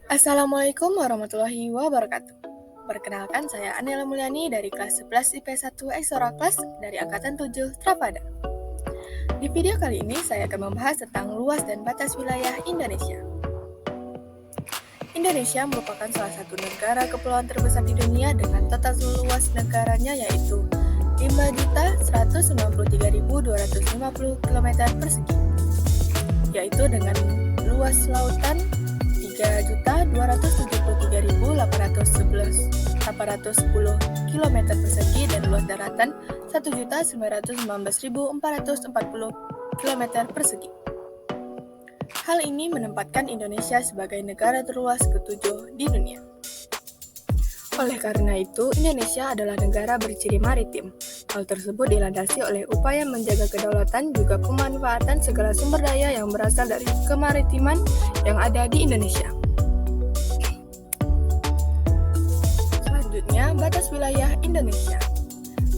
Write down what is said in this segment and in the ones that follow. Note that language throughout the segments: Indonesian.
Assalamualaikum warahmatullahi wabarakatuh. Perkenalkan, saya Anela Mulyani dari kelas 11 IP1 Eksora Kelas dari Angkatan 7 Travada. Di video kali ini, saya akan membahas tentang luas dan batas wilayah Indonesia. Indonesia merupakan salah satu negara kepulauan terbesar di dunia dengan total luas negaranya yaitu 5.193.250 km persegi, yaitu dengan luas lautan 3.273.810 km persegi dan luas daratan 1.919.440 km persegi. Hal ini menempatkan Indonesia sebagai negara terluas ke-7 di dunia. Oleh karena itu, Indonesia adalah negara berciri maritim. Hal tersebut dilandasi oleh upaya menjaga kedaulatan juga pemanfaatan segala sumber daya yang berasal dari kemaritiman yang ada di Indonesia. Selanjutnya, batas wilayah Indonesia.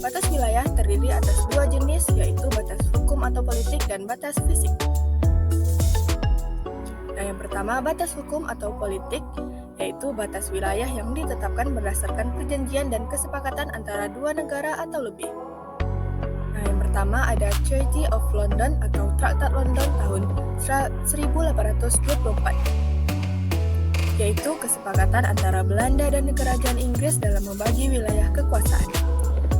Batas wilayah terdiri atas dua jenis, yaitu batas hukum atau politik dan batas fisik. Yang pertama, batas hukum atau politik, yaitu batas wilayah yang ditetapkan berdasarkan perjanjian dan kesepakatan antara dua negara atau lebih. Yang pertama ada Treaty of London atau Traktat London tahun 1824, yaitu kesepakatan antara Belanda dan Kerajaan Inggris dalam membagi wilayah kekuasaan.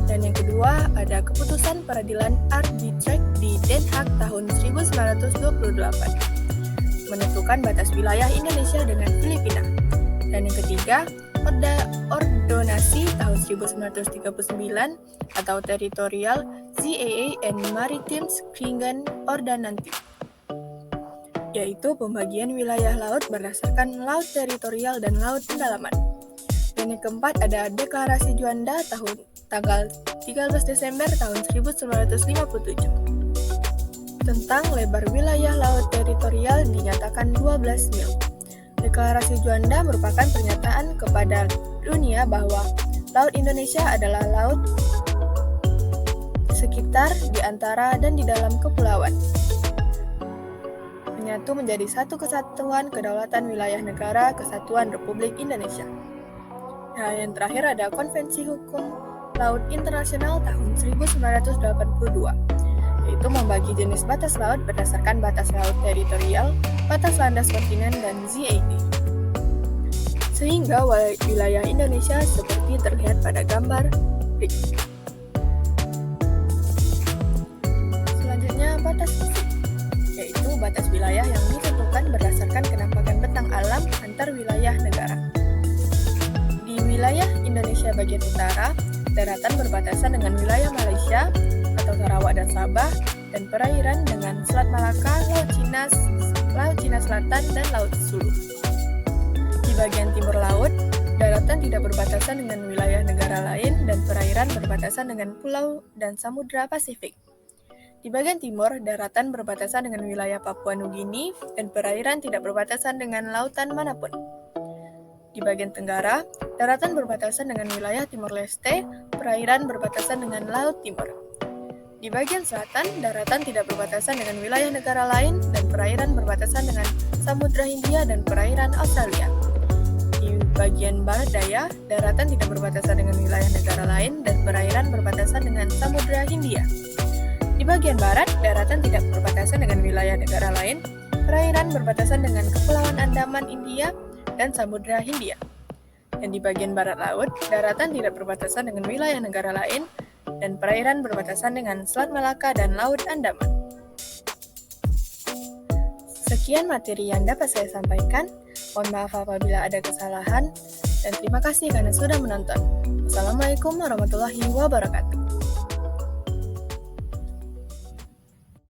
Dan yang kedua ada Keputusan Peradilan Arbitrak di Den Haag tahun 1928, menentukan batas wilayah Indonesia dengan Filipina. Dan yang ketiga, Ordonasi tahun 1939 atau Territorial Zee and Maritime Kringen Ordonnantie, yaitu pembagian wilayah laut berdasarkan laut teritorial dan laut pendalaman. Dan yang keempat ada Deklarasi Juanda tanggal 13 Desember tahun 1957. Tentang lebar wilayah laut teritorial dinyatakan 12 mil. Deklarasi Juanda merupakan pernyataan kepada dunia bahwa Laut Indonesia adalah laut sekitar, di antara, dan di dalam kepulauan, menyatu menjadi satu kesatuan kedaulatan wilayah negara Kesatuan Republik Indonesia. Nah, yang terakhir ada Konvensi Hukum Laut Internasional tahun 1982, yaitu membagi jenis batas laut berdasarkan batas laut teritorial, batas landas kontinen, dan ZAD. Sehingga wilayah Indonesia seperti terlihat pada gambar berikut. Selanjutnya, batas fisik, yaitu batas wilayah yang ditentukan berdasarkan kenampakan bentang alam antar wilayah negara. Di wilayah Indonesia bagian utara, daratan berbatasan dengan wilayah Malaysia atau Sarawak dan Sabah, dan perairan dengan Selat Malaka, Laut Cina Selatan, dan Laut Sulu. Di bagian timur laut, daratan tidak berbatasan dengan wilayah negara lain dan perairan berbatasan dengan pulau dan samudra Pasifik. Di bagian timur, daratan berbatasan dengan wilayah Papua Nugini dan perairan tidak berbatasan dengan lautan manapun. Di bagian tenggara, daratan berbatasan dengan wilayah Timor Leste, perairan berbatasan dengan Laut Timur. Di bagian selatan, daratan tidak berbatasan dengan wilayah negara lain dan perairan berbatasan dengan Samudra Hindia dan perairan Australia. Di bagian barat daya, daratan tidak berbatasan dengan wilayah negara lain dan perairan berbatasan dengan Samudra Hindia. Di bagian barat, daratan tidak berbatasan dengan wilayah negara lain, perairan berbatasan dengan Kepulauan Andaman India dan Samudra Hindia. Dan di bagian barat laut, daratan tidak berbatasan dengan wilayah negara lain dan perairan berbatasan dengan Selat Malaka dan Laut Andaman. Sekian materi yang dapat saya sampaikan. Mohon maaf apabila ada kesalahan, dan terima kasih karena sudah menonton. Wassalamualaikum warahmatullahi wabarakatuh.